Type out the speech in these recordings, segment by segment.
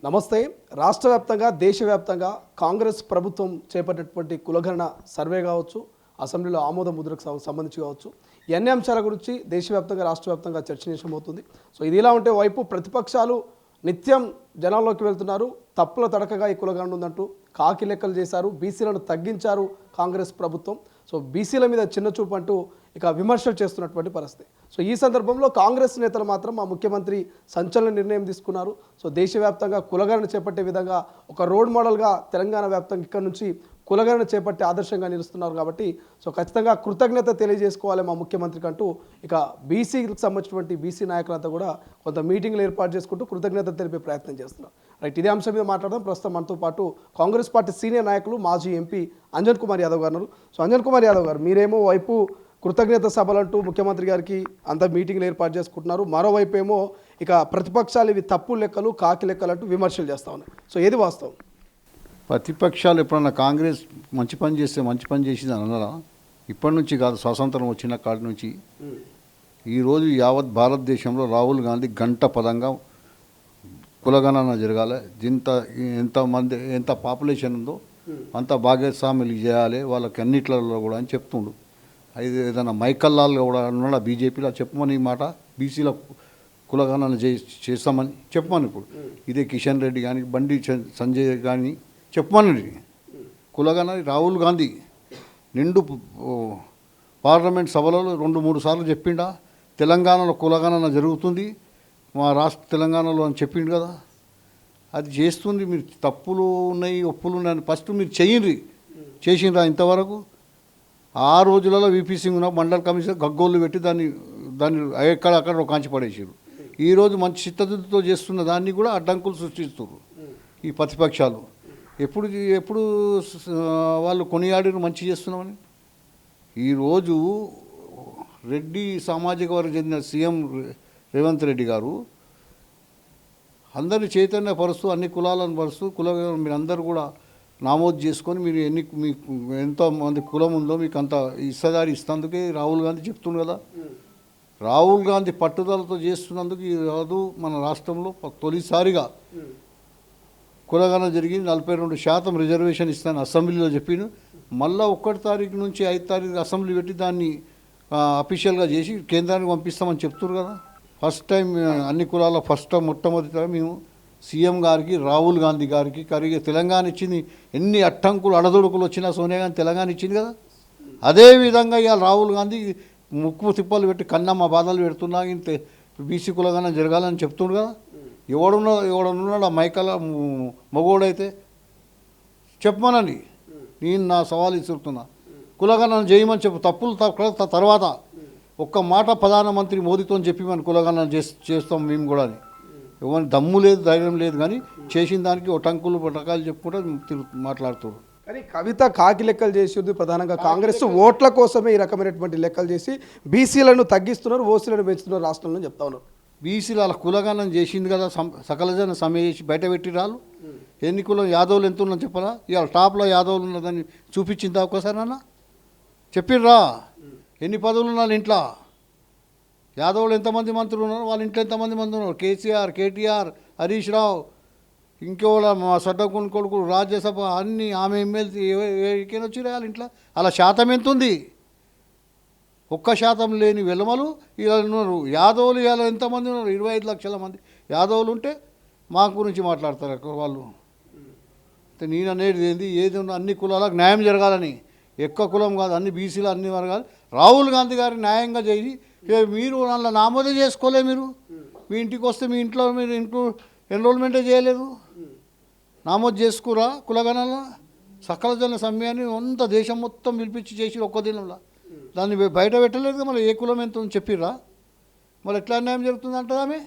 నమస్తే. రాష్ట్ర వ్యాప్తంగా దేశవ్యాప్తంగా కాంగ్రెస్ ప్రభుత్వం చేపట్టినటువంటి కులగణన సర్వే కావచ్చు, అసెంబ్లీలో ఆమోద ముద్రకు సంబంధించి కావచ్చు, ఈ అన్ని అంశాల గురించి దేశవ్యాప్తంగా రాష్ట్ర వ్యాప్తంగా చర్చనీయాంశమవుతుంది. సో ఇది ఇలా ఉంటే వైపు ప్రతిపక్షాలు నిత్యం జనాల్లోకి వెళ్తున్నారు. తప్పుల తడకగా ఈ కులగణన ఉందంటూ కాకి లెక్కలు చేశారు, బీసీలను తగ్గించారు కాంగ్రెస్ ప్రభుత్వం. సో బీసీల మీద చిన్న చూపు అంటూ ఇక విమర్శలు చేస్తున్నటువంటి పరిస్థితి. సో ఈ సందర్భంలో కాంగ్రెస్ నేతలు మాత్రం మా ముఖ్యమంత్రి సంచలన నిర్ణయం తీసుకున్నారు. సో దేశవ్యాప్తంగా కులగణన చేపట్టే విధంగా ఒక రోడ్ మోడల్గా తెలంగాణ వ్యాప్తంగా ఇక్కడ నుంచి కులగణన చేపట్టే ఆదర్శంగా నిలుస్తున్నారు. కాబట్టి సో ఖచ్చితంగా కృతజ్ఞత తెలియజేసుకోవాలి మా ముఖ్యమంత్రికి అంటూ ఇక బీసీకి సంబంధించినటువంటి బీసీ నాయకులంతా కూడా కొంత మీటింగ్లు ఏర్పాటు చేసుకుంటూ కృతజ్ఞత తెలిపే ప్రయత్నం చేస్తున్నారు. రైట్, ఇదే అంశం మీద మాట్లాడదాం. ప్రస్తుతం మనతో పాటు కాంగ్రెస్ పార్టీ సీనియర్ నాయకులు మాజీ ఎంపీ అంజన్ కుమార్ యాదవ్ గారు. సో అంజన్ కుమార్ యాదవ్ గారు, మీరేమో వైపు కృతజ్ఞత సభలంటూ ముఖ్యమంత్రి గారికి అంత మీటింగ్లు ఏర్పాటు చేసుకుంటున్నారు, మరోవైపు ఏమో ఇక ప్రతిపక్షాలు ఇవి తప్పు లెక్కలు కాకి లెక్కలు అంటూ విమర్శలు చేస్తూ ఉన్నాయి. సో ఏది వాస్తవం? ప్రతిపక్షాలు ఎప్పుడన్నా కాంగ్రెస్ మంచి పని చేస్తే మంచి పని చేసింది అన్నారా? ఇప్పటి నుంచి కాదు, స్వాతంత్రం వచ్చిన కాడి నుంచి ఈరోజు యావత్ భారతదేశంలో రాహుల్ గాంధీ గంట పదంగా కులగణన జరగాలి, ఎంత పాపులేషన్ ఉందో అంత భాగస్వాములు చేయాలి వాళ్ళకి అన్నిట్లలో కూడా అని చెప్తుండు. అది ఏదైనా మైకల్లాల్లో కూడా ఉన్నాడా బీజేపీలో చెప్పమని ఈ మాట, బీసీల కులగణన చేస్తామని చెప్పమని. ఇప్పుడు ఇదే కిషన్ రెడ్డి కానీ బండి సంజయ్ కానీ చెప్పమని కులగణన. రాహుల్ గాంధీ నిండు పార్లమెంట్ సభలలో 2-3 సార్లు చెప్పిండా తెలంగాణలో కులగణన జరుగుతుంది మా రాష్ట్ర తెలంగాణలో అని చెప్పిండు కదా. అది చేస్తుంది. మీరు తప్పులు ఉన్నాయి ఒప్పులు ఉన్నాయని ఫస్ట్ మీరు చేసిండ్రా ఇంతవరకు? ఆ రోజులలో వీపీ సింగ్ ఉన్న మండల కమిషన్ గగ్గోళ్ళు పెట్టి దాన్ని ఎక్కడక్కడ కాంచి పడేసారు. ఈరోజు మంచి చిత్తశుద్ధితో చేస్తున్న దాన్ని కూడా అడ్డంకులు సృష్టిస్తున్నారు ఈ ప్రతిపక్షాలు. ఎప్పుడు వాళ్ళు కొనియాడిరు మంచి చేస్తున్నామని. ఈరోజు రెడ్డి సామాజిక వర్గం చెందిన సీఎం రేవంత్ రెడ్డి గారు అందరినీ చైతన్యపరుస్తూ అన్ని కులాలను పరుస్తూ మీరందరూ కూడా నామోదు చేసుకొని మీరు మీకు ఎంతమంది కులం ఉందో మీకు అంత ఇస్తదారి ఇస్తందుకే రాహుల్ గాంధీ చెప్తుండు కదా. రాహుల్ గాంధీ పట్టుదలతో చేస్తున్నందుకు ఈరోజు మన రాష్ట్రంలో తొలిసారిగా కులగణన జరిగింది. 42% రిజర్వేషన్ ఇస్తాను అసెంబ్లీలో చెప్పిండు. మళ్ళీ 1 తారీఖు నుంచి 5 తారీఖు అసెంబ్లీ పెట్టి దాన్ని అఫీషియల్గా చేసి కేంద్రానికి పంపిస్తామని చెప్తున్నారు కదా. ఫస్ట్ టైం అన్ని కులాల మొట్టమొదటిగా మేము సీఎం గారికి రాహుల్ గాంధీ గారికి తెలంగాణ ఇచ్చింది. ఎన్ని అట్టంకులు అడదొడుకులు వచ్చినా సోనియా గాంధీ తెలంగాణ ఇచ్చింది కదా. అదేవిధంగా ఇవాళ రాహుల్ గాంధీ ముక్కు తిప్పలు పెట్టి కన్నమ్మ బాధలు పెడుతున్నా ఇంత బీసీ కులగణన జరగాలని చెప్తుండు కదా. ఎవడున్నాడు ఆ మైకల మగోడైతే చెప్పమనండి. నేను నా సవాల్ ఇస్తున్నా, కులగణన చేయమని చెప్పు. తప్పులు తర్వాత ఒక్క మాట ప్రధానమంత్రి మోదీతో చెప్పి కులగణన చేస్తాం మేము కూడా అని. ఎవరి దమ్ము లేదు, ధైర్యం లేదు, కానీ చేసిన దానికి టంకులు రకాలు చెప్పుకుంటే మాట్లాడుతున్నారు. కానీ కవిత కాకి లెక్కలు చేసింది ప్రధానంగా కాంగ్రెస్ ఓట్ల కోసమే ఈ రకమైనటువంటి లెక్కలు చేసి బీసీలను తగ్గిస్తున్నారు, ఓసీలను పెంచుతున్నారు రాష్ట్రంలో చెప్తా ఉన్నారు. బీసీలు అలా కులగణన చేసింది కదా, సకలజన సమ్మె చేసి బయట పెట్టి రాళ్ళు. ఎన్ని కులం యాదవులు ఎంత ఉన్నదని చెప్పరా? ఇవాళ టాప్లో యాదవులు ఉన్నదని చూపించిందా ఒక్కసారి అన్న? చెప్పిర్రా? ఎన్ని పదవులు ఉన్నారు ఇంట్లో? యాదవులు ఎంతమంది మంత్రులు ఉన్నారు, వాళ్ళ ఇంట్లో ఎంతమంది మంది ఉన్నారు? కేసీఆర్, కేటీఆర్, హరీష్ రావు, ఇంకోళ్ళ మా సడ్డకుని కొడుకులు, రాజ్యసభ అన్ని ఆమె ఎమ్మెల్సీ ఏకైనా వచ్చి వాళ్ళ ఇంట్లో. అలా శాతం ఎంత ఉంది? 1% లేని వెలమలు ఇలా ఉన్నారు. యాదవులు ఇలా ఎంతమంది ఉన్నారు? 25 లక్షల మంది యాదవులు ఉంటే మా గురించి మాట్లాడతారు వాళ్ళు. నేను అనేది ఏది ఉన్నా అన్ని కులాలకు న్యాయం జరగాలని. ఎక్కువ కులం కాదు, అన్ని బీసీలు అన్ని వర్గాలు. రాహుల్ గాంధీ గారి న్యాయంగా చేసి మీరు అందులో నామోదే చేసుకోలే. మీరు మీ ఇంటికి వస్తే మీ ఇంట్లో ఎన్రోల్మెంటే చేయలేదు, నామోదు చేసుకురా కులగణన. సకల జన సమ్మెని అంత దేశం మొత్తం పిలిపించి చేసి ఒక్క దినంలో దాన్ని బయట పెట్టలేదు. మళ్ళీ ఏ కులం ఎంత చెప్పిర్రా? మళ్ళీ ఎట్లా అన్యాయం జరుగుతుంది అంటది ఆమె?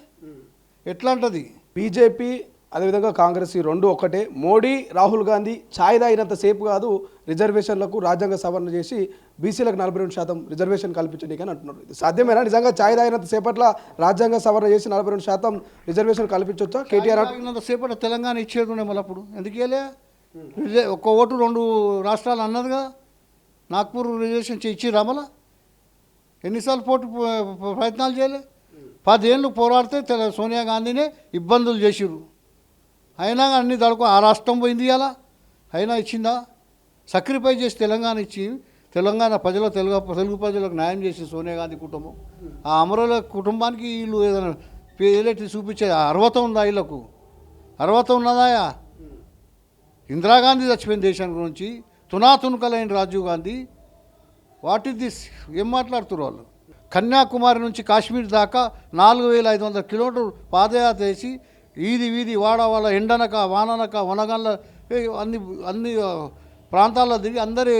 ఎట్లా అంటది? బీజేపీ అదేవిధంగా కాంగ్రెస్ ఈ రెండు ఒకటే. మోడీ రాహుల్ గాంధీ ఛాయ్ తాగినంత సేపు కాదు రిజర్వేషన్లకు రాజ్యాంగ సవరణ చేసి బీసీలకు 42% రిజర్వేషన్ కల్పించండి అని అంటున్నారు. ఇది సాధ్యమేనా? నిజంగా ఛాయ్ తాగినంత సేపట్ల రాజ్యాంగ సవరణ చేసి 42% రిజర్వేషన్ కల్పించవచ్చా? కేటీఆర్ సేపట్ల తెలంగాణ ఇచ్చేది ఉండే మళ్ళీ అప్పుడు ఎందుకు వెళ్ళే? ఒక్క ఓటు 2 రాష్ట్రాలు అన్నదిగా. నాగ్పూర్ రిజర్వేషన్ ఇచ్చిర్రా మళ్ళా? ఎన్నిసార్లు ప్రయత్నాలు చేయలే? 10 ఏళ్ళు పోరాడితే సోనియా గాంధీనే ఇబ్బందులు చేసిర్రు. అయినా అన్ని దడుకో ఆ రాష్ట్రం పోయింది అలా అయినా ఇచ్చిందా? సాక్రిఫైస్ చేసి తెలంగాణ ఇచ్చి తెలంగాణ తెలుగు ప్రజలకు న్యాయం చేసి సోనియా గాంధీ కుటుంబం ఆ అమరుల కుటుంబానికి వీళ్ళు ఏదైనా ఏదైతే చూపించే అర్హత ఉందా? వీళ్ళకు అర్హత ఉన్నదాయా? ఇందిరాగాంధీ చచ్చిపోయిన దేశం గురించి తునాతునకలైన Rajiv Gandhi. What is this? ఏం మాట్లాడుతున్నారు వాళ్ళు? కన్యాకుమారి నుంచి కాశ్మీర్ దాకా 4500 కిలోమీటర్లు పాదయాత్ర చేసి వీధి వాడ ఎండనక వాననక వనగండ్ల అన్ని ప్రాంతాల్లో దిగి అందరి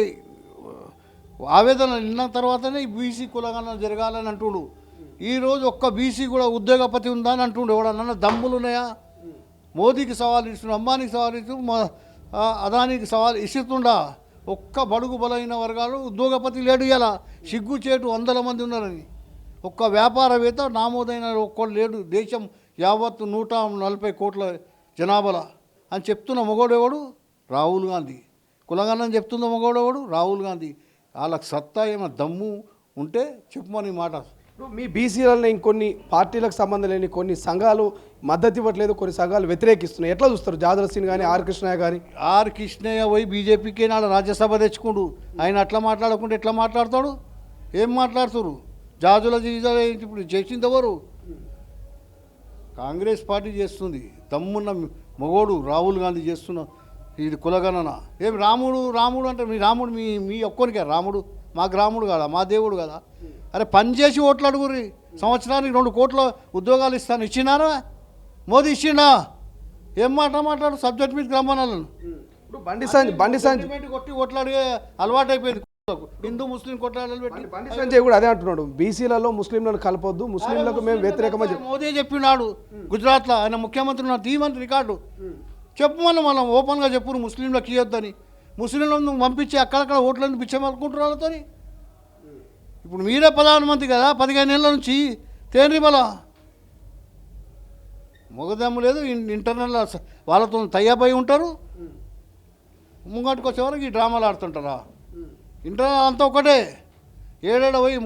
ఆవేదన విన్న తర్వాతనే ఈ బీసీ కులగణన జరగాలని అంటుండు. ఈరోజు ఒక్క బీసీ కూడా ఉద్యోగపతి ఉందా అని అంటుండు. ఎవడన్నా దమ్ములు ఉన్నాయా? మోదీకి సవాల్ ఇస్తున్నాడు, అంబానీకి సవాల్ ఇస్తున్నాడు, అదానికి సవాల్ ఇస్తుండా? ఒక్క బడుగు బలైన వర్గాలు ఉద్యోగపతి లేడు. ఇలా సిగ్గుచేటు 100 మంది ఉన్నారని ఒక్క వ్యాపారవేత్త నామోదైన ఒక్కడు లేడు. దేశం యావత్తు 140 కోట్ల జనాభాల అని చెప్తున్న మొగోడెవడు? రాహుల్ గాంధీ. కులగణన చెప్తున్న మొగోడెవడు? రాహుల్ గాంధీ. వాళ్ళకి సత్తా ఏమైనా దమ్ము ఉంటే చెప్పమని మాట. ఇప్పుడు మీ బీసీలలో ఇంకొన్ని పార్టీలకు సంబంధం లేని కొన్ని సంఘాలు మద్దతు ఇవ్వట్లేదు, కొన్ని సంఘాలు వ్యతిరేకిస్తున్నాయి. ఎట్లా చూస్తారు? జాదల సింగ్ కానీ ఆర్ కృష్ణయ్య కానీ. ఆర్ కృష్ణయ్య పోయి బీజేపీకి నాడు రాజ్యసభ తెచ్చుకుండు. ఆయన అట్లా మాట్లాడకుండా ఎట్లా మాట్లాడతాడు? ఏం మాట్లాడుతురు? జాజుల జీజాలు ఇప్పుడు చేసింది ఎవరు? కాంగ్రెస్ పార్టీ చేస్తుంది. దమ్మున్న మగోడు రాహుల్ గాంధీ చేస్తున్న ఇది కులగణన. ఏం రాముడు అంటే మీ రాముడు మీ ఒక్కరికే రాముడు? మాకు రాముడు కదా, మా దేవుడు కదా. అరే పని చేసి ఓట్లు అడుగురి. సంవత్సరానికి 2 కోట్ల ఉద్యోగాలు ఇస్తాను. ఇచ్చినారా? మోదీ ఇచ్చిండా? ఏం మాట్లాడు? సబ్జెక్ట్ మీద రమ్మనాలను. ఇప్పుడు బండి సంజయ్ కొట్టి ఓట్లు అడిగే అలవాటు అయిపోయింది. హిందూ ముస్లిం కొట్లాడలు పెట్టి బండి సంజయ్ కూడా అదే అంటున్నాడు, బీసీలలో ముస్లింలను కలపొద్దు, ముస్లింలకు మేము వ్యతిరేకమని. మోదీ చెప్పినాడు గుజరాత్లో. ఆయన ముఖ్యమంత్రి ఉన్నాడు, తీయమంత్రి రికార్డు చెప్పమని మనం ఓపెన్గా చెప్పు. ముస్లింలకు ఇవ్వద్దని ముస్లింలను పంపించి అక్కడక్కడ ఓట్లను పిచ్చమనుకుంటున్నారు వాళ్ళతో. ఇప్పుడు మీరే ప్రధానమంత్రి కదా, 15 ఏళ్ళ నుంచి తేనె బల మొగదమ్ము లేదు. ఇంటర్నల్ వాళ్ళతో తయ్యపై ఉంటారు. ముంగటికి వచ్చేవరకు ఈ డ్రామాలు ఆడుతుంటారా? ఇంటర్నల్ అంతా ఒకటే. ఏడేడ పోయి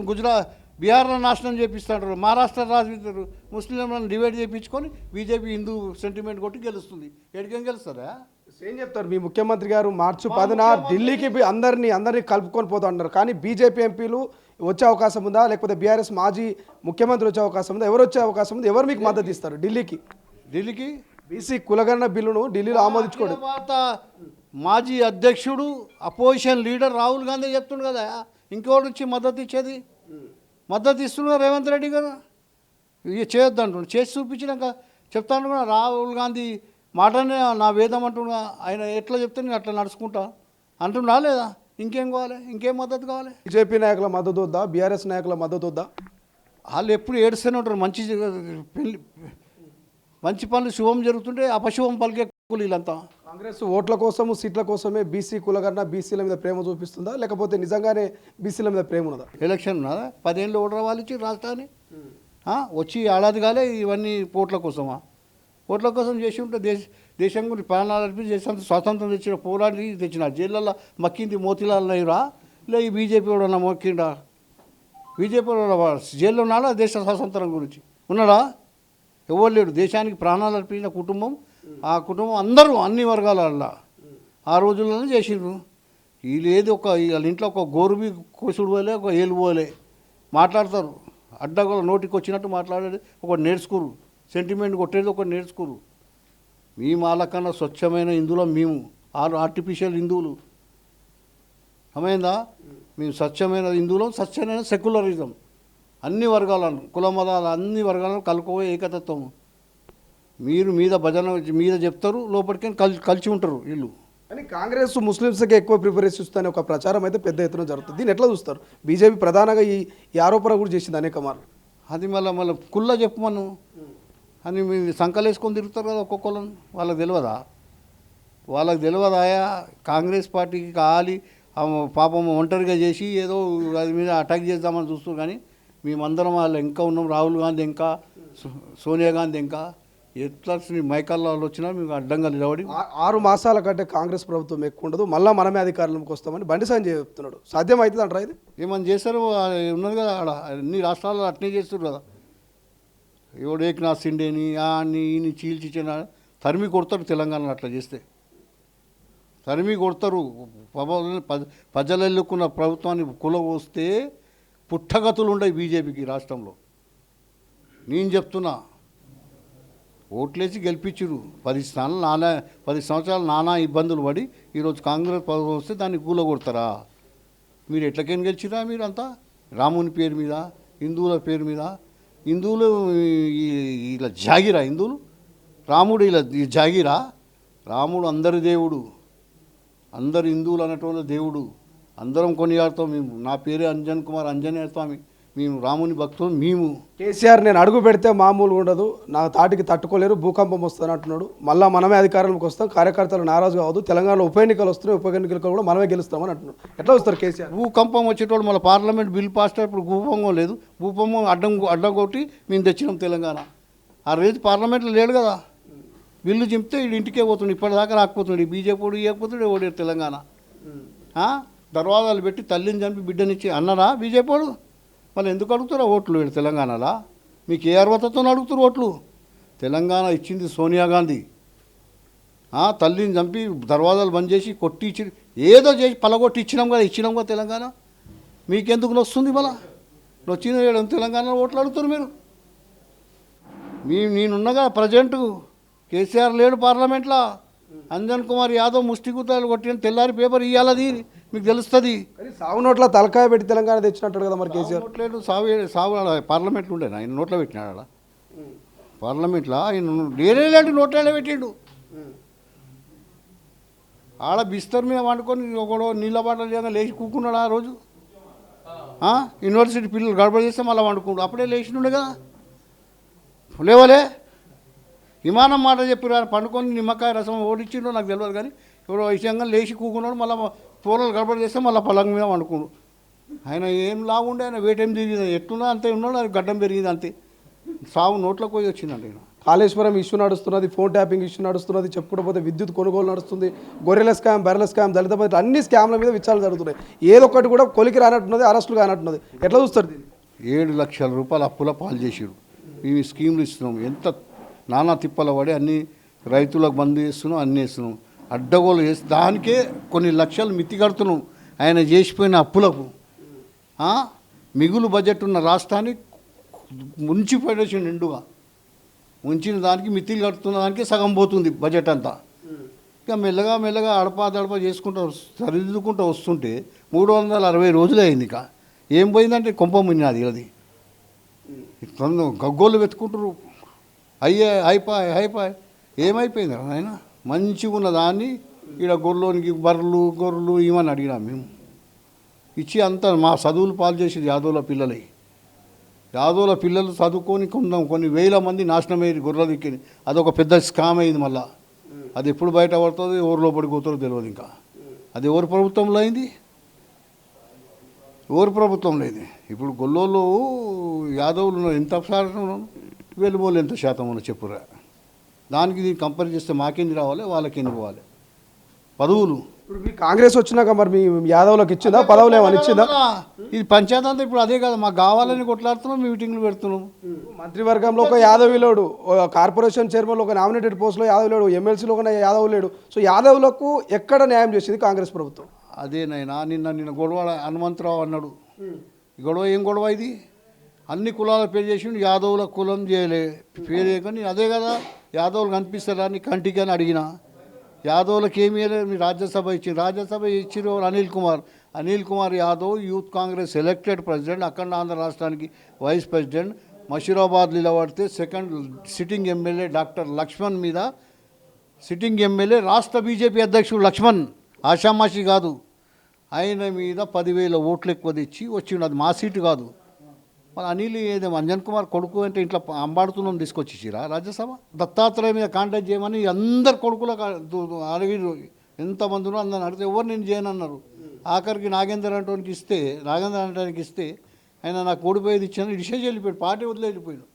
బీహార్లో నాశనం చేపిస్తుంటారు, మహారాష్ట్ర రాజు ముస్లింలను డివైడ్ చేయించుకొని బీజేపీ హిందూ సెంటిమెంట్ కొట్టి గెలుస్తుంది. ఎడికేం గెలుస్తుందా? ఏం చెప్తారు? మీ ముఖ్యమంత్రి గారు మార్చి 10న ఢిల్లీకి అందరినీ కలుపుకొని పోతా అంటారు. కానీ బీజేపీ ఎంపీలు వచ్చే అవకాశం ఉందా? లేకపోతే బీఆర్ఎస్ మాజీ ముఖ్యమంత్రి వచ్చే అవకాశం ఉందా? ఎవరు వచ్చే అవకాశం ఉంది? ఎవరు మీకు మద్దతు ఇస్తారు? ఢిల్లీకి బీసీ కులగణన బిల్లును ఢిల్లీలో ఆమోదించుకోండి. తర్వాత మాజీ అధ్యక్షుడు అపోజిషన్ లీడర్ రాహుల్ గాంధీ చెప్తుండు కదా, ఇంకెవరు వచ్చి మద్దతు ఇచ్చేది? మద్దతు ఇస్తున్నారు రేవంత్ రెడ్డి గారు. ఇక చేయొద్దు అంటుండు. చేసి చూపించినాక చెప్తాను కూడా. రాహుల్ గాంధీ మాటనే నా వేదం అంటున్నా. ఆయన ఎట్లా చెప్తే నేను అట్లా నడుచుకుంటా అంటున్నా లేదా? ఇంకేం కావాలి? ఇంకేం మద్దతు కావాలి? బీజేపీ నాయకుల మద్దతు వద్దా? బీఆర్ఎస్ నాయకుల మద్దతు వద్దా? వాళ్ళు ఎప్పుడు ఏడుస్తూనే ఉంటారు. మంచి పనులు శుభం జరుగుతుంటే అపశుభం పలికే వీళ్ళంతా. కాంగ్రెస్ ఓట్ల కోసము సీట్ల కోసమే బీసీ కులగణన బీసీల మీద ప్రేమ చూపిస్తుందా, లేకపోతే నిజంగానే బీసీల మీద ప్రేమ ఉన్నదా? ఎలక్షన్ ఉన్నదా? 10 ఏళ్ళు ఓటర్ వాళ్ళు ఇచ్చి రాష్ట్రాన్ని వచ్చి ఏడాది కాలే ఇవన్నీ ఓట్ల కోసమా? ఓట్ల కోసం చేసి ఉంటే దేశం గురించి ప్రాణాలు అర్పించి దేశం స్వాతంత్రం తెచ్చిన పోరాడి తెచ్చిన జైళ్ళల్లో మక్కింది మోతీలాల్ నెహ్రూ లే ఈ బీజేపీ కూడా మొక్కిండా? బీజేపీ జైల్లో ఉన్నాడా? దేశ స్వాతంత్రం గురించి ఉన్నాడా? ఎవరు లేడు. దేశానికి ప్రాణాలు అర్పించిన కుటుంబం, ఆ కుటుంబం అందరూ అన్ని వర్గాల ఆ రోజుల్లోనే చేసిండ్రు. వీళ్ళు ఏది వాళ్ళ ఇంట్లో ఒక గోరుబి కోసుడు పోలే, ఒక ఏలు పోలే మాట్లాడతారు. అడ్డగోల నోటికి వచ్చినట్టు మాట్లాడేది ఒకటి నేర్చుకోరు. సెంటిమెంట్ కొట్టేది ఒకటి నేర్చుకోరు. మేము వాళ్ళకన్నా స్వచ్ఛమైన హిందువులో మేము ఆర్టిఫిషియల్ హిందువులు అమైందా? మేము స్వచ్ఛమైన హిందువులం, స్వచ్ఛమైన సెక్యులరిజం. అన్ని వర్గాలను కుల మతాలు అన్ని వర్గాలను కలుపుకోవే ఏకతత్వం. మీరు భజన మీద చెప్తారు, లోపలికి కలిసి ఉంటారు వీళ్ళు. కానీ కాంగ్రెస్ ముస్లిమ్స్కి ఎక్కువ ప్రిఫరెన్స్ ఇస్తుందనే ఒక ప్రచారం అయితే పెద్ద ఎత్తున జరుగుతుంది. దీన్ని ఎట్లా చూస్తారు? బీజేపీ ప్రధానంగా ఈ ఆరోపణ కూడా చేసింది అనేక మార్లు. అది మళ్ళీ కుల్ల చెప్పమను అని మీరు సంకలు వేసుకొని తిరుగుతారు కదా ఒక్కొక్కళ్ళని. వాళ్ళకి తెలియదాయా? కాంగ్రెస్ పార్టీకి కావాలి పాపం ఒంటరిగా చేసి ఏదో అది మీద అటాక్ చేద్దామని చూస్తారు. కానీ మేమందరం వాళ్ళు ఇంకా ఉన్నాం. రాహుల్ గాంధీ ఇంకా సోనియా గాంధీ ఇంకా ఎట్లా మైకాల్లో వచ్చినా మేము అడ్డంగా నిలబడి 6 మాసాల కంటే కాంగ్రెస్ ప్రభుత్వం ఎక్కువ ఉండదు, మళ్ళీ మనమే అధికారంలోకి వస్తామని బండి సంజయ్ చెప్తున్నాడు. సాధ్యం అవుతుంది అంటారా ఇది? ఏమని చేస్తారు? ఉన్నది కదా ఆడ అన్ని రాష్ట్రాల్లో అట్నే చేస్తారు కదా. ఎవడు ఏకనాథ్ సిండేని ఈయన చీల్చిచ్చిన తరిమి కొడతారు తెలంగాణలో అట్లా చేస్తే తరిమి కొడతారు. ప్రజలు ఎన్నుకున్న ప్రభుత్వాన్ని కులవస్తే పుట్టగతులు ఉండవు బీజేపీకి రాష్ట్రంలో. నేను చెప్తున్నా, ఓట్లేసి గెలిపించురు 10 సంవత్సరాలు నానా ఇబ్బందులు పడి ఈరోజు కాంగ్రెస్ ప్రభుత్వం వస్తే దాన్ని కూలగొడతారా? మీరు ఎట్లకేం గెలిచిరా? మీరంతా రాముని పేరు మీద, హిందువుల పేరు మీద, హిందువులు ఇలా జాగిరా? హిందువులు రాముడు ఇలా జాగిరా? రాముడు అందరి దేవుడు, అందరు హిందువులు అన్నటువంటి దేవుడు, అందరం కొనియాడుతాం. మేము, నా పేరే అంజన్ కుమార్, ఆంజనేయ స్వామి, మేము రాముని భక్తులు. మేము కేసీఆర్ నేను అడుగు పెడితే మామూలుగా ఉండదు, నా తాటికి తట్టుకోలేరు, భూకంపం వస్తుంది అంటున్నాడు. మళ్ళీ మనమే అధికారంలోకి వస్తాం, కార్యకర్తలు నారాజు కావద్దు, తెలంగాణలో ఉప ఎన్నికలు వస్తున్నాయి, ఉప ఎన్నికలు కూడా మనమే గెలుస్తామని అంటున్నాడు. ఎట్లా వస్తారు కేసీఆర్? భూకంపం వచ్చేటోడు మళ్ళీ పార్లమెంట్ బిల్ పాస్ ఇప్పుడు భూకంపం లేదు, భూకంపం అడ్డం కొట్టి మేము తెచ్చినాం తెలంగాణ. ఆ రేపు పార్లమెంట్లో లేడు కదా, బిల్లు చింపితే వీడు ఇంటికే పోతుండే, ఇప్పటిదాకా రాకపోతుండే. బీజేపీ వాడు ఇవ్వకపోతుండే ఓడే తెలంగాణ. దర్వాజాలు పెట్టి తల్లిని చంపి బిడ్డనిచ్చి అన్నారా బీజేపీ వాడు? మళ్ళీ ఎందుకు అడుగుతారా ఓట్లు వీళ్ళు తెలంగాణలో? మీకు ఏ అర్హతతో అడుగుతారు ఓట్లు? తెలంగాణ ఇచ్చింది సోనియా గాంధీ. తల్లిని చంపి దర్వాజాలు బంద్ చేసి కొట్టి ఇచ్చి ఏదో చేసి పలగొట్టి ఇచ్చినాం కదా తెలంగాణ. మీకెందుకు నొస్తుంది? మళ్ళా నొచ్చిన తెలంగాణలో ఓట్లు అడుగుతారు మీరు. నేనున్నగా ప్రజెంట్ కేసీఆర్ లేడు పార్లమెంట్లో. అంజన్ కుమార్ యాదవ్ ముష్టిగుతాలు కొట్టిన తెల్లారి పేపర్ ఇవ్వాలది మీకు తెలుస్తుంది. సాగు నోట్ల తలకాయ పెట్టి తెలంగాణ తెచ్చినట్టు కదా మరి కేసీఆర్. నోట్లేడు సాగు పార్లమెంట్లో ఉండేనా? ఆయన నోట్లో పెట్టినాడు. పార్లమెంట్లో ఆయన లేడు, నోట్లలో పెట్టిండు. ఆడ బిస్తర్ మీద వండుకొని ఒకడో నీళ్ళ బాటలు చేయగా లేచి కూకున్నాడు. ఆ రోజు యూనివర్సిటీ పిల్లలు గడబడి చేస్తే మళ్ళీ వండుకుండు. అప్పుడే లేచినుండే కదా, లేవలే. విమానం మాట చెప్పారు, పండుకొని నిమ్మకాయ రసం ఓడిచ్చిండో నాకు తెలియదు, కానీ ఎవరో విషయంగా లేచి కూకున్నాడు. మళ్ళీ కూరలు గడబడి చేస్తే మళ్ళీ పలంగ మీద వండుకున్నాడు. ఆయన ఏం లాగుండే, ఆయన వేటేం తిరిగింది, ఎట్లున్నా అంతే ఉన్నాడు, అది గడ్డం పెరిగింది అంతే. సాగు నోట్లోకి పోయి వచ్చిందండి. ఆయన కాళేశ్వరం ఇష్యూ నడుస్తున్నది, ఫోన్ ట్యాపింగ్ ఇష్యూ నడుస్తున్నది, చెప్పుకుంటూ విద్యుత్ కొనుగోలు నడుస్తుంది, గొర్రెల స్కామ్, బర్రెల స్కామ్, దళిత బంధు, అన్ని స్కామ్ల మీద విచారణ జరుగుతున్నాయి. ఏదొక్కటి కూడా కొలికి రానట్టున్నది, అరెస్టులు కానట్టున్నది. ఎట్లా చూస్తారు దీన్ని? 7 లక్షల రూపాయలు అప్పుల పాలు చేసారు. మేము స్కీములు ఇస్తున్నాం, ఎంత నానా తిప్పల పడి అన్ని రైతులకు బంద్ చేస్తున్నాం, అన్నీ వేస్తున్నాం, అడ్డగోలు చేసి దానికే కొన్ని లక్షలు మితి కడుతున్నాం. ఆయన చేసిపోయిన అప్పులకు మిగులు బడ్జెట్ ఉన్న రాష్ట్రాన్ని ముంచిపోయేసి నిండుగా ఉంచిన దానికి మితిలు కడుతున్న దానికి సగం పోతుంది బడ్జెట్ అంతా. ఇక మెల్లగా అడపా చేసుకుంటూ సరిదిద్దుకుంటూ వస్తుంటే 360 రోజులు అయింది. ఇక ఏం పోయిందంటే కొంప మున్నది. అది గగ్గోళ్ళు వెతుకుంటారు, అయిపోయి ఏమైపోయింది ఆయన? మంచిగా ఉన్న దాన్ని ఈడ గొర్రెలోనికి గొర్రెలు ఇవని అడిగినాం మేము. ఇచ్చి అంతా మా చదువులు పాలు చేసేది యాదవుల పిల్లలు చదువుకొని కొన్ని వేల మంది నాశనమయ్యేది గొర్రెలు దిక్కింది. అదొక పెద్ద స్కామ్ అయింది. మళ్ళీ అది ఎప్పుడు బయట పడుతుందో ఎవరిలో పడిపోతారో తెలియదు. ఇంకా అది ఎవరి ప్రభుత్వంలో అయింది? ఎవరి ప్రభుత్వంలో అయింది? ఇప్పుడు గొల్లోళ్ళు యాదవులు ఎంత శాతం, వెలుబోళ్ళు ఎంత శాతం ఉన్నో చెప్పురా. దానికి దీన్ని కంపేర్ చేస్తే మాకేంది రావాలి, వాళ్ళకేంది పోవాలి పదవులు? ఇప్పుడు మీ కాంగ్రెస్ వచ్చినాక మరి మీ యాదవ్లకు ఇచ్చిందా పదవులు ఏమైనా ఇచ్చిందా? ఇది పంచాయతీ అంతా ఇప్పుడు అదే కదా, మాకు కావాలని కొట్లాడుతున్నాం, మీటింగ్లు పెడుతున్నాం. మంత్రివర్గంలో ఒక యాదవ్ లేడు, కార్పొరేషన్ చైర్మన్లో ఒక నామినేటెడ్ పోస్ట్లో యాదవ్ లేడు, ఎమ్మెల్సీలో ఒక యాదవ్ లేడు. సో యాదవ్లకు ఎక్కడ న్యాయం చేసింది కాంగ్రెస్ ప్రభుత్వం? అదేనైనా నిన్న గొడవ హనుమంతరావు అన్నాడు. గొడవ ఏం గొడవ ఇది? అన్ని కులాల పేరు చేసి యాదవుల కులం చేయలే పేరు కానీ అదే కదా యాదవులు కనిపిస్తారా అని కంటికి అని అడిగిన. యాదవులకు ఏమీ లేదు, మీ రాజ్యసభ ఇచ్చిన Anil Kumar Yadav youth Congress elected president, అఖండ ఆంధ్ర రాష్ట్రానికి వైస్ ప్రెసిడెంట్. మషీరాబాద్ నిలబడితే second sitting MLA doctor Laxman మీద, సిట్టింగ్ ఎమ్మెల్యే రాష్ట్ర బీజేపీ అధ్యక్షుడు లక్ష్మణ్, ఆషామాషి కాదు, ఆయన మీద 10,000 ఓట్లు ఎక్కువ తెచ్చి వచ్చిండు. అది మా సీటు కాదు. మరి అనిల్ ఏదో అంజన్ కుమార్ కొడుకు అంటే ఇంట్లో అంబాడుతున్నాం తీసుకొచ్చిరా రాజ్యసభ. దత్తాత్రేయ మీద కాంటాక్ట్ చేయమని అందరు కొడుకులకు అడిగిరు, ఎంతమంది ఉన్నారు అందరిని అడిగితే ఎవరు నేను చేయనన్నారు. ఆఖరికి నాగేందర్ అంటానికి ఇస్తే ఆయన నాకు ఓడిపోయేది ఇచ్చాను, డిసైడ్ వెళ్ళిపోయాడు, పార్టీ వదిలి వెళ్ళిపోయాడు.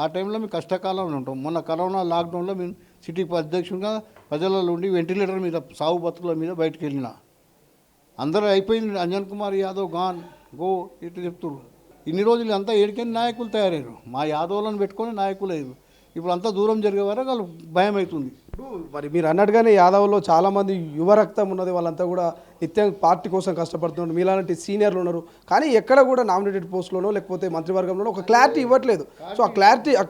ఆ టైంలో మేము కష్టకాలంలో ఉంటాం. మొన్న కరోనా లాక్డౌన్లో మేము సిటీ అధ్యక్షుడిగా ప్రజలలో ఉండి వెంటిలేటర్ మీద సాగు బతుకుల మీద బయటకు వెళ్ళిన. అందరూ అయిపోయింది, అంజన్ కుమార్ యాదవ్ గాన్ గో ఇటు చెప్తున్నారు. ఇన్ని రోజులు అంతా ఏడికని నాయకులు తయారయ్యారు, మా యాదవులను పెట్టుకొని నాయకులు అయ్యారు. ఇప్పుడు అంతా దూరం జరిగే వరకు వాళ్ళు భయం అవుతుంది. ఇప్పుడు మరి మీరు అన్నట్టుగానే యాదవ్లో చాలామంది యువ రక్తం ఉన్నది, వాళ్ళంతా కూడా నిత్యం పార్టీ కోసం కష్టపడుతున్నారు, మీలాంటి సీనియర్లు ఉన్నారు, కానీ ఎక్కడ కూడా నామినేటెడ్ పోస్ట్లోనో లేకపోతే మంత్రివర్గంలోనో ఒక క్లారిటీ ఇవ్వట్లేదు. సో ఆ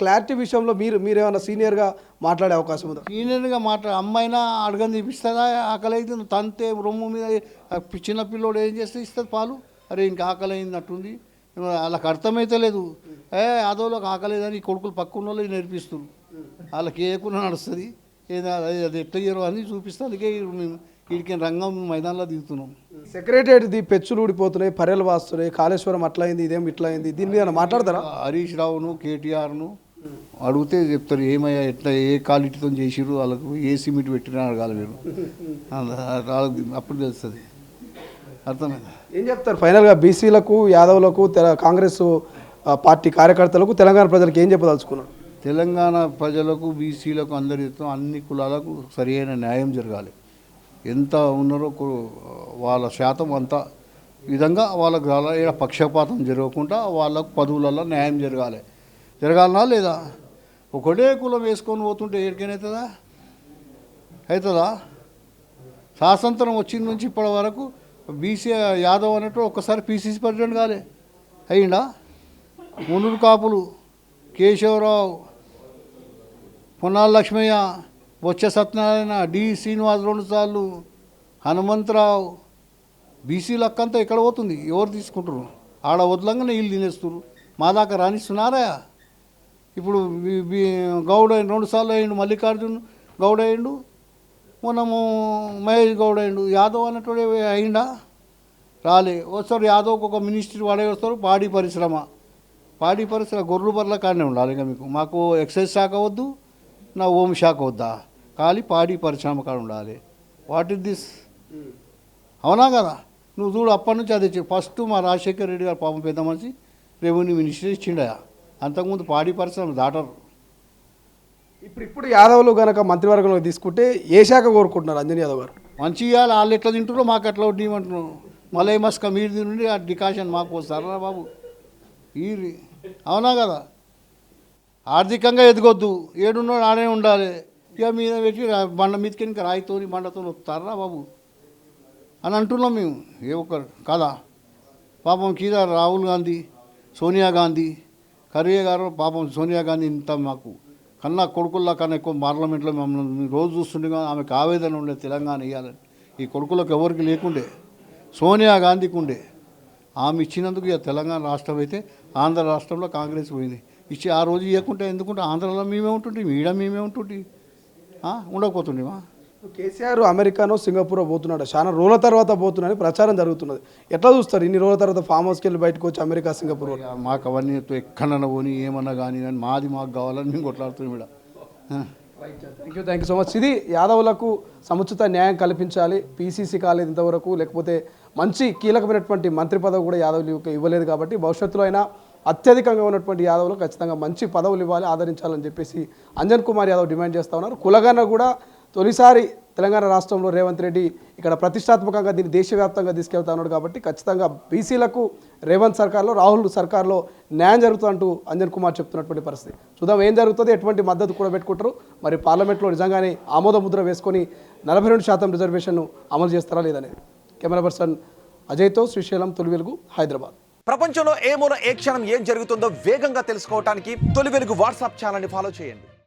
క్లారిటీ విషయంలో మీరేమైనా సీనియర్గా మాట్లాడే అవకాశం ఉందా? సీనియర్గా అమ్మాయినా అడగని ఇప్పిస్తుందా? ఆకలి అయితే తంతే రొమ్ము మీద చిన్న పిల్లోడు ఏం చేస్తే ఇస్తుంది పాలు. అరే ఇంకా ఆకలి అయిందట్టుంది, వాళ్ళకి అర్థమైతే లేదు. అదోళ్ళకి ఆకలేదని కొడుకులు పక్కన వాళ్ళు నేర్పిస్తారు, వాళ్ళకి ఏకున్నా నడుస్తుంది, అది ఎట్లా చేయరు అని చూపిస్తే అందుకే మేము వీడికి రంగం మైదానంలో దిగుతున్నాం. సెక్రటరియట్ది పెచ్చులు ఊడిపోతున్నాయి, పర్యలు వాస్తున్నాయి, కాళేశ్వరం అట్లా అయింది, ఇదేం ఇట్లా అయింది, దీని మీద మాట్లాడతారా? హరీష్ రావును కేటీఆర్ను అడిగితే చెప్తారు ఏమయ్యా ఎట్లా ఏ క్వాలిటీతో చేసిరు, వాళ్ళకు ఏ సిమెంట్ పెట్టినా అడగాలి మీరు, అప్పుడు తెలుస్తుంది. అర్థమైంది. ఏం చెప్తారు ఫైనల్గా బీసీలకు, యాదవులకు, కాంగ్రెస్ పార్టీ కార్యకర్తలకు, తెలంగాణ ప్రజలకు ఏం చెప్పదలుచుకున్నారు? తెలంగాణ ప్రజలకు, బీసీలకు, అందరితో అన్ని కులాలకు సరియైన న్యాయం జరగాలి. ఎంత ఉన్నారో వాళ్ళ శాతం అంత విధంగా వాళ్ళకు ఇలా పక్షపాతం జరగకుండా వాళ్ళకు పదవులలో న్యాయం జరగాలనా లేదా? ఒకటే కులం వేసుకొని పోతుంటే ఎక్కడికైనా అవుతుందా? స్వాతంత్రం వచ్చిన నుంచి ఇప్పటి వరకు బీసీ యాదవ్ అన్నట్టు ఒక్కసారి పీసీసీ ప్రెసిడెంట్ కాలే అయ్యిందా? మునురు కాపులు, కేశవరావు, పొన్నాల లక్ష్మయ్య, బొచ్చ సత్యనారాయణ, డి శ్రీనివాస్ 2 సార్లు, హనుమంతరావు, బీసీ లక్కంతా ఎక్కడ పోతుంది? ఎవరు తీసుకుంటారు? ఆడ వదలంగానే వీళ్ళు తినేస్తారు. మా దాకా రాణిస్తున్నారా? ఇప్పుడు గౌడ 2 సార్లు అయ్యిండు, మల్లికార్జున్ గౌడ అయ్యిండు, మనము మహేష్ గౌడ అయ్యిండు. యాదవ్ అన్నట్టు అయిందా? రాలే. వస్తారు యాదవ్కి ఒక మినిస్ట్రీ వాడే వస్తారు. పాడి పరిశ్రమ గొర్రెలు బర్రెల కాడనే ఉండాలి. ఇంకా మాకు ఎక్సైజ్ శాఖ వద్దు, నా హోమ్ శాఖ వద్దా? ఖాళీ పాడి పరిశ్రమ కాడ ఉండాలి. What is this? అవునా కదా? నువ్వు చూడు, అప్పటి నుంచి అదే ఫస్ట్ మా రాజశేఖర్ రెడ్డి గారు పాపం పెద్ద మనిషి రెవెన్యూ మినిస్ట్రీ ఇచ్చిండయా, అంతకుముందు పాడి పరిశ్రమ దాటరు. ఇప్పుడు యాదవ్లు కనుక మంత్రివర్గంలో తీసుకుంటే ఏ శాఖ కోరుకుంటున్నారు అంజనీ యాదవ్ గారు? మంచి ఇవ్వాలి, వాళ్ళు ఎట్లా తింటారో మాకు ఎట్లా వడ్డీమంటున్నాం. మలై మస్క మీరు నుండి ఆ డికాషన్ మాకు వస్తారా బాబు? అవునా కదా? ఆర్థికంగా ఎదగొద్దు, ఏడున్నాడు ఆడే ఉండాలి. ఇక మీద పెట్టి బండ మీదకి ఇంకా రాయితోని బండతో వస్తారా బాబు అని అంటున్నాం మేము. ఏ ఒక్కరు కదా? పాపం కింద రాహుల్ గాంధీ, సోనియా గాంధీ, ఖర్గే గారు, పాపం సోనియా గాంధీ ఇంత మాకు కన్నా కొడుకుల్లా కన్నా ఎక్కువ పార్లమెంట్లో మమ్మల్ని రోజు చూస్తుండగా ఆమెకు ఆవేదన ఉండే తెలంగాణ ఇవ్వాలని. ఈ కొడుకులకు ఎవరికి లేకుండే, సోనియా గాంధీకి ఉండే. ఆమె ఇచ్చినందుకు ఇక తెలంగాణ రాష్ట్రం అయితే ఆంధ్ర రాష్ట్రంలో కాంగ్రెస్ పోయింది. ఇచ్చి ఆ రోజు ఇవ్వకుంటే ఎందుకుంటే ఆంధ్రలో మేమే ఉంటుంటే, ఈడ మేమే ఉంటుంటే ఉండకపోతుండేమా? కేసీఆర్ అమెరికానో సింగపూర్ పోతున్నాడు, చాలా రోజుల తర్వాత పోతున్నాడని ప్రచారం జరుగుతున్నది. ఎట్లా చూస్తారు ఇన్ని రోజుల తర్వాత ఫామ్ హౌస్కి వెళ్ళి బయటకు వచ్చి అమెరికా, సింగపూర్? మాకు అవన్నీ ఎక్కడన్నా పోని ఏమన్నా కానీ మాది మాకు కావాలని మేము కొట్లాడుతున్నాం ఇక్కడ. Thank you so much. ఇది యాదవులకు సముచిత న్యాయం కల్పించాలి. పీసీసీ కాలేదు ఇంతవరకు, లేకపోతే మంచి కీలకమైనటువంటి మంత్రి పదవి కూడా యాదవులకు ఇవ్వలేదు కాబట్టి భవిష్యత్తులో అయినా అత్యధికంగా ఉన్నటువంటి యాదవులు ఖచ్చితంగా మంచి పదవులు ఇవ్వాలి, ఆదరించాలని చెప్పేసి అంజన్ కుమార్ యాదవ్ డిమాండ్ చేస్తూ ఉన్నారు. కులగన్న కూడా తొలిసారి తెలంగాణ రాష్ట్రంలో రేవంత్ రెడ్డి ఇక్కడ ప్రతిష్టాత్మకంగా దీన్ని దేశవ్యాప్తంగా తీసుకెళ్తా ఉన్నాడు కాబట్టి ఖచ్చితంగా బీసీలకు రేవంత్ సర్కార్లో, రాహుల్ సర్కార్లో న్యాయం జరుగుతుందంటూ అంజన్ కుమార్ చెప్తున్నటువంటి పరిస్థితి. చూద్దాం ఏం జరుగుతుంది, ఎటువంటి మద్దతు కూడా పెట్టుకుంటారు, మరి పార్లమెంట్లో నిజంగానే ఆమోద ముద్ర వేసుకొని 42% రిజర్వేషన్ను అమలు చేస్తారా లేదనేది. కెమెరా పర్సన్ అజయ్తో శ్రీశైలం, తొలి వెలుగు, హైదరాబాద్. ప్రపంచంలో ఏ మూల ఏ క్షణం ఏం జరుగుతుందో వేగంగా తెలుసుకోవడానికి తొలి వెలుగు వాట్సాప్ ఛానల్ని ఫాలో చేయండి.